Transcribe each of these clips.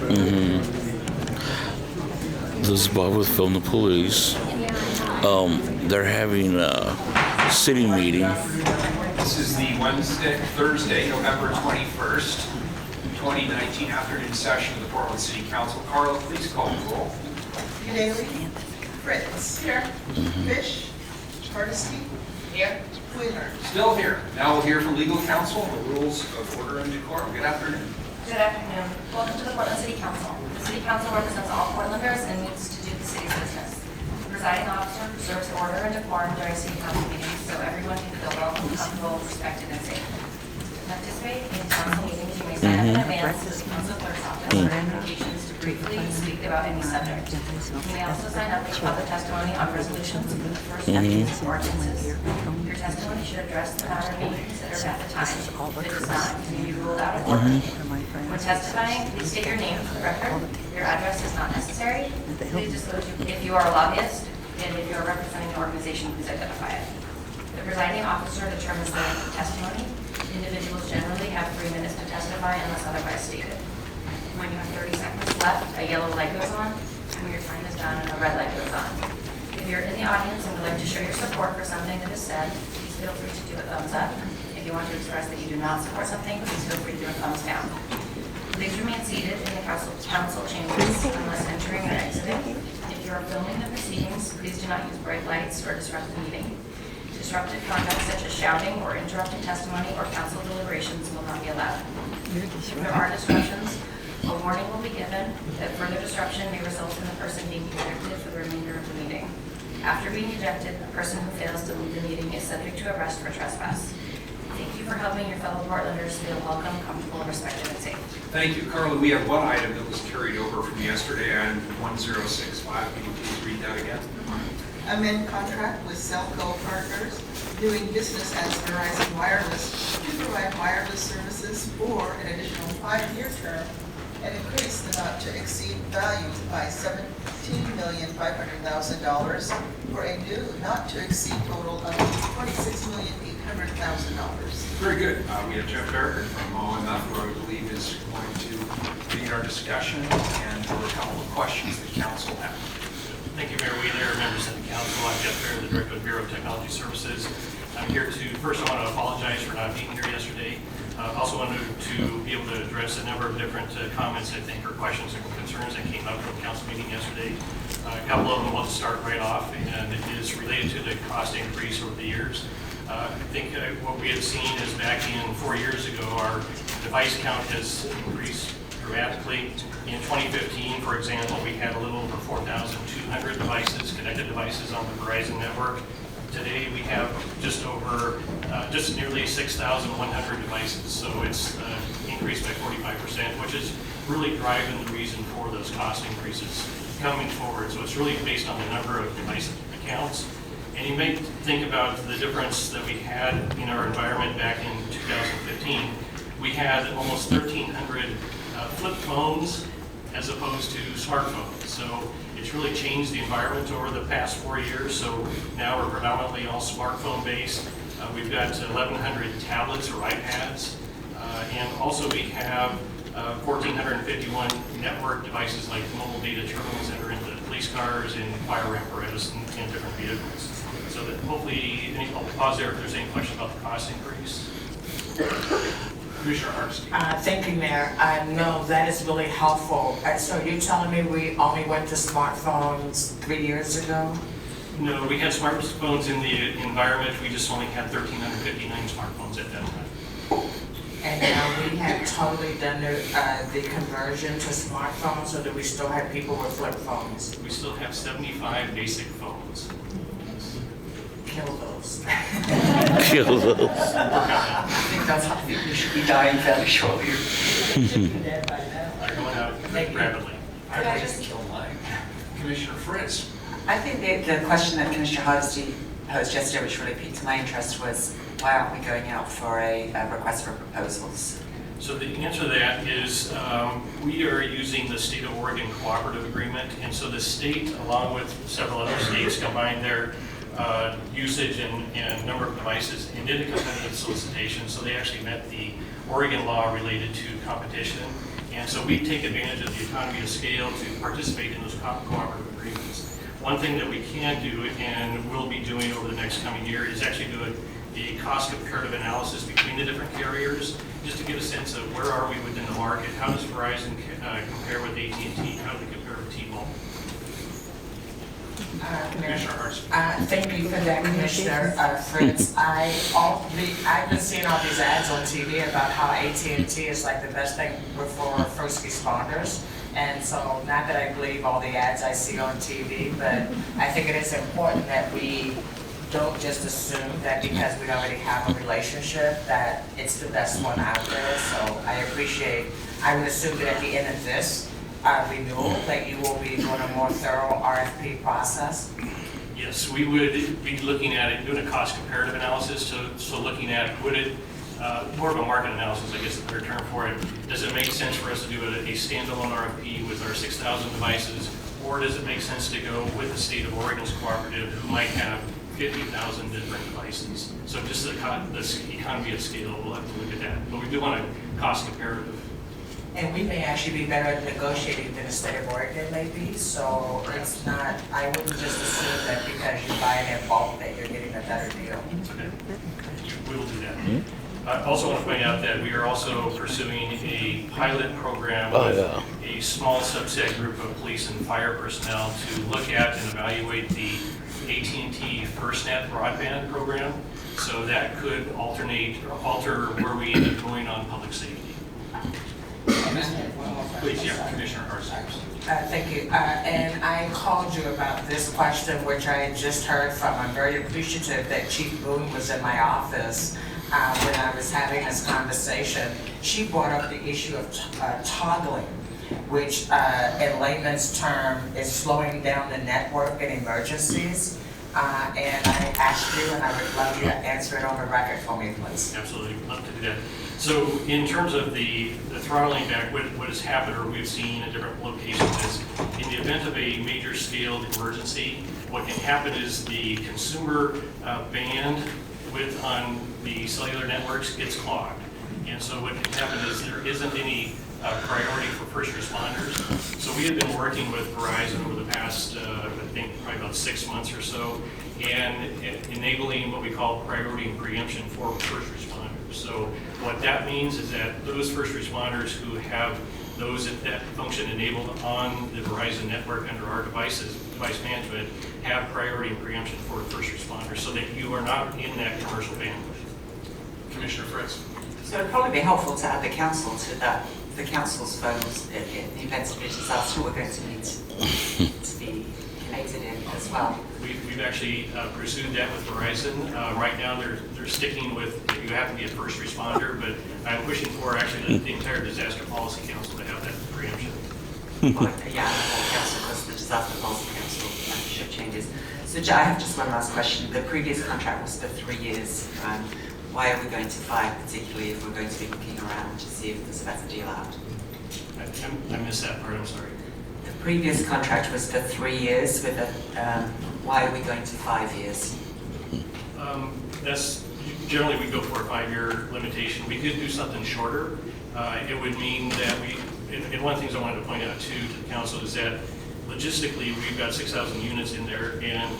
This is Bob with Film the Police. They're having a city meeting. This is the Thursday, November 21st, 2019 afternoon session of the Portland City Council. Carla, please call the roll. Daly. Fritz. Here. Fish. Hardesty. Here. Wheeler. Still here. Now we'll hear from legal counsel on the rules of order and decorum. Good afternoon. Good afternoon. Welcome to the Portland City Council. The City Council represents all Portlanders and meets to do the city's business. The presiding officer preserves order and decorum during City Council meetings so everyone can feel welcome, comfortable, respected, and safe. To participate in council meetings, you may sign up in advance to the council clerk's office for invitations to briefly speak about any subject. You may also sign up for public testimony on resolutions for the first readings of ordinances. Your testimony should address the matter being considered at the time. If it does not, you may be ruled out of order. When testifying, please state your name for the record. Your address is not necessary. Please disclose if you are a lobbyist, and if you are representing an organization, please identify it. The presiding officer determines the length of testimony. Individuals generally have 3 minutes to testify unless otherwise stated. When you have 30 seconds left, a yellow light goes on. When your time is done, a red light goes on. If you're in the audience and would like to show your support for something that is said, please feel free to do a thumbs up. If you want to express that you do not support something, please feel free to do a thumbs down. Please remain seated in the council chambers unless entering or exiting. If you are filming the proceedings, please do not use bright lights or disrupt the meeting. Disruptive conduct such as shouting or interrupting testimony or council deliberations will not be allowed. If there are disruptions, a warning will be given that further disruption may result in the person being ejected for the remainder of the meeting. After being ejected, a person who fails to leave the meeting is subject to arrest for trespass. Thank you for helping your fellow Portlanders feel welcome, comfortable, respected, and safe. Thank you, Carla. We have one item that was carried over from yesterday on 1065. Can you please read that again? Amend contract with Cellco Partners doing business as Verizon Wireless to provide wireless services for an additional 5-year term and increase the not to exceed value by $17,500,000 for a new not to exceed total of $26,800,000. Very good. We have Jeff Barker from OMF, who I believe is going to lead our discussion, and there were a couple of questions that council had. Thank you, Mayor Wheeler, members of the council. I'm Jeff Fair, the Director of the Bureau of Technology Services. I'm here to, first I want to apologize for not being here yesterday. I also wanted to be able to address a number of different comments, I think, or questions and concerns that came up from the council meeting yesterday. A couple of them will start right off, and it is related to the cost increase over the years. I think what we had seen is back in 4 years ago, our device count has increased dramatically. In 2015, for example, we had a little over 4,200 devices, connected devices on the Verizon network. Today we have just nearly 6,100 devices, so it's increased by 45%, which is really driving the reason for those cost increases coming forward. So it's really based on the number of device accounts. And you may think about the difference that we had in our environment back in 2015. We had almost 1,300 flip phones as opposed to smartphones. So it's really changed the environment over the past 4 years. So now we're predominantly all smartphone based. We've got 1,100 tablets or iPads. And also we have 1,451 network devices like mobile data terminals that are in the police cars and fire apparatus and different vehicles. So that hopefully, I'll pause there if there's any question about the cost increase. Commissioner Hardesty. Thank you, Mayor. No, that is really helpful. So you're telling me we only went to smartphones 3 years ago? No, we had smartphones in the environment. We just only had 1,359 smartphones at that time. And now we have totally done the conversion to smartphones, or do we still have people with flip phones? We still have 75 basic phones. Kill those. Kill those. I think that's how we should be dying fairly shortly. They're going out rapidly. I'd like to kill mine. Commissioner Fritz. I think the question that Commissioner Hardesty posed yesterday, which really piqued my interest, was why aren't we going out for a request for proposals? So the answer to that is we are using the State of Oregon Cooperative Agreement, and so the state, along with several other states, combined their usage and number of devices and did a competitive solicitation. So they actually met the Oregon law related to competition, And so we take advantage of the economy of scale to participate in those cooperative agreements. One thing that we can do and will be doing over the next coming year is actually do a cost comparative analysis between the different carriers, just to get a sense of where are we within the market, how does Verizon compare with AT&T, how do they compare with T-Mobile? Commissioner Hurst. Thank you for that, Commissioner Fritz. I've been seeing all these ads on TV about how AT&T is like the best thing for first responders. And so, not that I believe all the ads I see on TV, but I think it is important that we don't just assume that because we already have a relationship that it's the best one out there. So I would assume that at the end of this renewal, that you will be doing a more thorough RFP process. Yes, we would be looking at it, doing a cost comparative analysis, so looking at would it, more of a market analysis, I guess is the better term for it. Does it make sense for us to do a standalone RFP with our 6,000 devices, or does it make sense to go with the state of Oregon's cooperative who might have 50,000 different devices? So just the economy of scale, we'll have to look at that. But we do want a cost comparative. And we may actually be better at negotiating than the state of Oregon may be, so it's not, I wouldn't just assume that because you buy it in bulk that you're getting a better deal. Okay. We will do that. I also want to point out that we are also pursuing a pilot program with a small subset group of police and fire personnel to look at and evaluate the AT&T FirstNet broadband program. So that could alter where we end up going on public safety. Please, yeah, Commissioner Hurst. Thank you. And I called you about this question, which I just heard from. I'm very appreciative that Chief Boone was in my office when I was having this conversation. She brought up the issue of toggling, which in layman's term is slowing down the network in emergencies. And I asked you, and I would love you to answer it on the record for me, please. Absolutely, love to do that. So in terms of the throttling back, what has happened or we've seen at different locations is in the event of a major scaled emergency, what can happen is the consumer bandwidth on the cellular networks gets clogged. And so what can happen is there isn't any priority for first responders. So we have been working with Verizon over the past, I think, probably about 6 months or so, and enabling what we call priority and preemption for first responders. So what that means is that those first responders who have that function enabled on the Verizon network under our device management, have priority and preemption for first responders, so that you are not in that commercial bandwidth. Commissioner Fritz. So it'd probably be helpful to add the council to that. The council's phones in the event of a disaster we're going to need to be connected in as well. We've actually pursued that with Verizon. Right now they're sticking with you have to be a first responder, but I'm pushing for actually the entire Disaster Policy Council to have that preemption. Well, yeah, the council, because the Disaster Policy Council should changes. So I have just one last question. The previous contract was for 3 years. Why are we going to 5, particularly if we're going to be looking around to see if there's a better deal out? I missed that part, I'm sorry. The previous contract was for 3 years. Why are we going to 5 years? That's generally we go for a 5-year limitation. We could do something shorter. It would mean that and one of the things I wanted to point out too to the council is that logistically we've got 6,000 units in there, and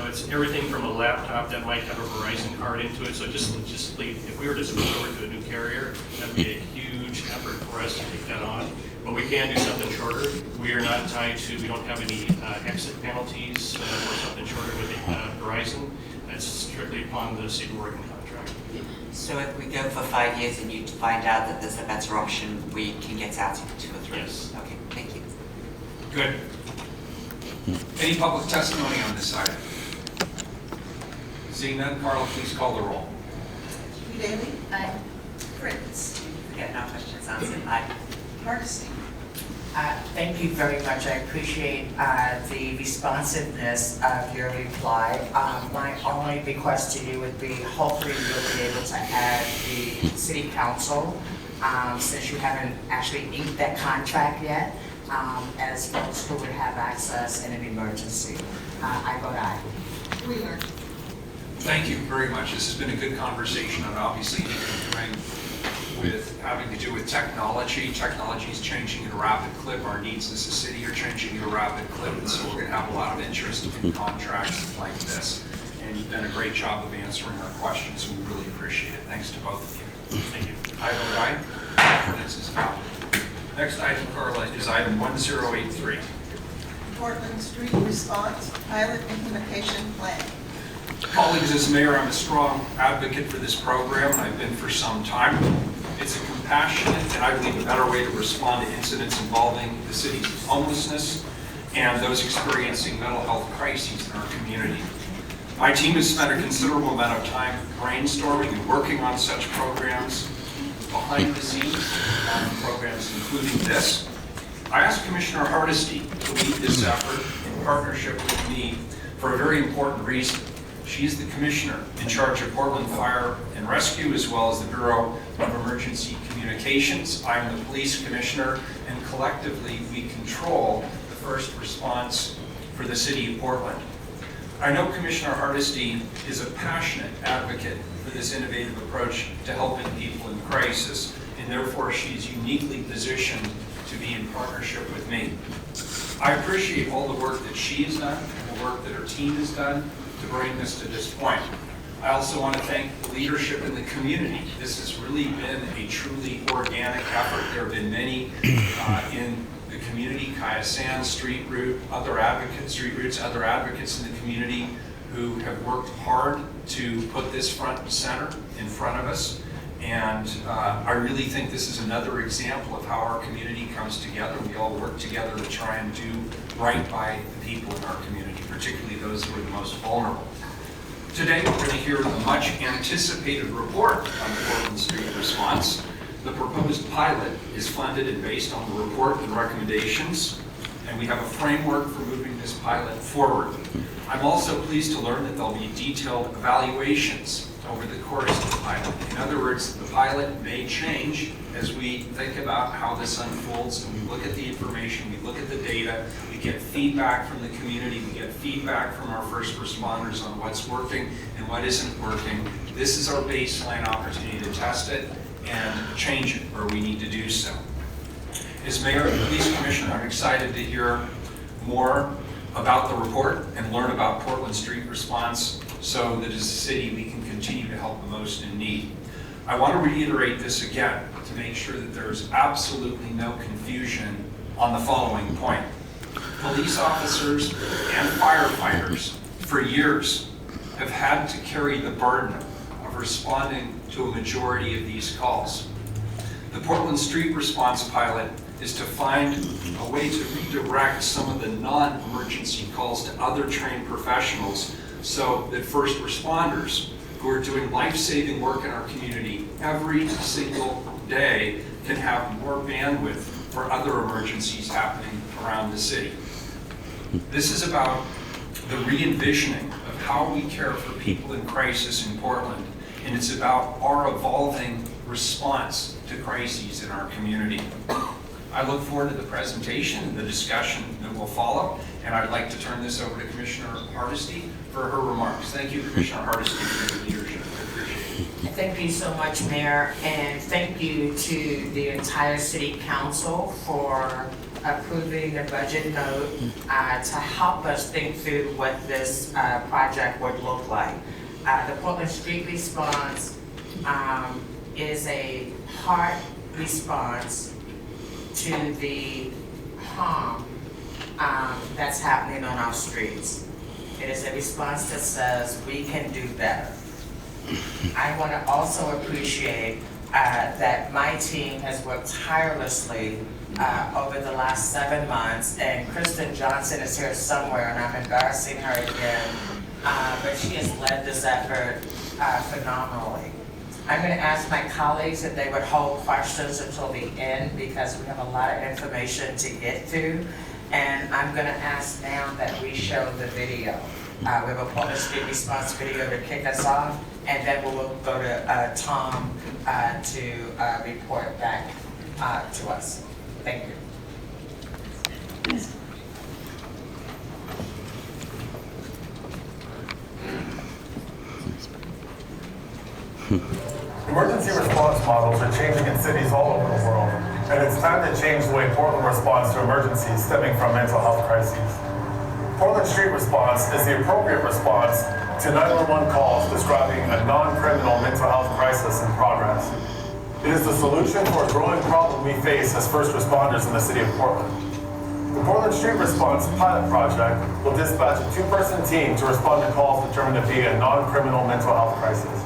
it's everything from a laptop that might have a Verizon card into it. So just logistically, if we were to switch over to a new carrier, that'd be a huge effort for us to take that on. But we can do something shorter. We are not tied to, we don't have any exit penalties for something shorter with Verizon. That's strictly upon the State of Oregon contract. So if we go for 5 years and you find out that there's a better option, we can get out in 2 or 3? Yes. Okay, thank you. Good. Any public testimony on this item? Seeing none, Carla, please call the roll. Daly? Aye. Fritz? Get no questions answered. Aye. Hardesty? Thank you very much. I appreciate the responsiveness of your reply. My only request to you would be hopefully you'll be able to add the city council, since you haven't actually inked that contract yet, as folks who would have access in an emergency. I vote aye. Wheeler? Thank you very much. This has been a good conversation, and obviously with having to do with technology. Technology is changing at a rapid clip. Our needs as a city are changing at a rapid clip, and so we're going to have a lot of interest in contracts like this. And you've done a great job of answering our questions, and we really appreciate it. Thanks to both of you. Thank you. I vote aye. Ordinance is adopted. Next item, Carla, is item 1083. Portland Street Response Pilot Implementation Plan. Colleagues, as mayor, I'm a strong advocate for this program, and I've been for some time. It's a compassionate and I believe a better way to respond to incidents involving the city's homelessness and those experiencing mental health crises in our community. My team has spent a considerable amount of time brainstorming and working on such programs behind the scenes on programs including this. I asked Commissioner Hardesty to lead this effort in partnership with me for a very important reason. She's the commissioner in charge of Portland Fire and Rescue, as well as the Bureau of Emergency Communications. I'm the police commissioner, and collectively we control the first response for the city of Portland. I know Commissioner Hardesty is a passionate advocate for this innovative approach to helping people in crisis, and therefore she's uniquely positioned to be in partnership with me. I appreciate all the work that she has done and the work that her team has done to bring this to this point. I also want to thank the leadership in the community. This has really been a truly organic effort. There have been many in the community, Kaya Sands, Street Route, other advocates, Street Roots, other advocates in the community who have worked hard to put this front and center in front of us. And I really think this is another example of how our community comes together. We all work together to try and do right by the people in our community, particularly those who are the most vulnerable. Today, we're going to hear the much anticipated report on the Portland Street response. The proposed pilot is funded and based on the report and recommendations, and we have a framework for moving this pilot forward. I'm also pleased to learn that there'll be detailed evaluations over the course of the pilot. In other words, the pilot may change as we think about how this unfolds, and we look at the information, we look at the data, we get feedback from the community, we get feedback from our first responders on what's working and what isn't working. This is our baseline opportunity to test it and change it where we need to do so. As Mayor and Police Commissioner, I'm excited to hear more about the report and learn about Portland Street response so that as a city we can continue to help the most in need. I want to reiterate this again to make sure that there's absolutely no confusion on the following point. Police officers and firefighters for years have had to carry the burden of responding to a majority of these calls. The Portland Street response pilot is to find a way to redirect some of the non-emergency calls to other trained professionals so that first responders who are doing life-saving work in our community every single day can have more bandwidth for other emergencies happening around the city. This is about the re-envisioning of how we care for people in crisis in Portland, and it's about our evolving response to crises in our community. I look forward to the presentation and the discussion that will follow, and I'd like to turn this over to Commissioner Hardesty for her remarks. Thank you, Commissioner Hardesty, for your leadership. I appreciate it. Thank you so much, Mayor, and thank you to the entire City Council for approving the budget note to help us think through what this project would look like. The Portland Street response is a hard response to the harm that's happening on our streets. It is a response that says we can do better. I want to also appreciate that my team has worked tirelessly over the last 7 months, and Kristen Johnson is here somewhere, and I'm embarrassing her again, but she has led this effort phenomenally. I'm going to ask my colleagues if they would hold questions until the end because we have a lot of information to get through. And I'm going to ask now that we show the video. We have a Portland Street response video to kick us off, and then we'll go to Tom to report back to us. Thank you. Emergency response models are changing in cities all over the world, and it's time to change the way Portland responds to emergencies stemming from mental health crises. Portland Street Response is the appropriate response to 911 calls describing a non-criminal mental health crisis in progress. It is the solution to a growing problem we face as first responders in the city of Portland. The Portland Street Response pilot project will dispatch a 2-person team to respond to calls determined to be a non-criminal mental health crisis.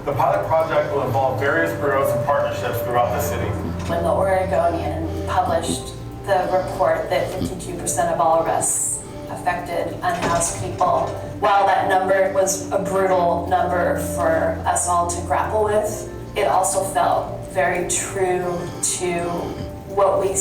The pilot project will involve various bureaus and partnerships throughout the city. When the Oregonian published the report that 52% of all arrests affected unhoused people, while that number was a brutal number for us all to grapple with, it also felt very true to what we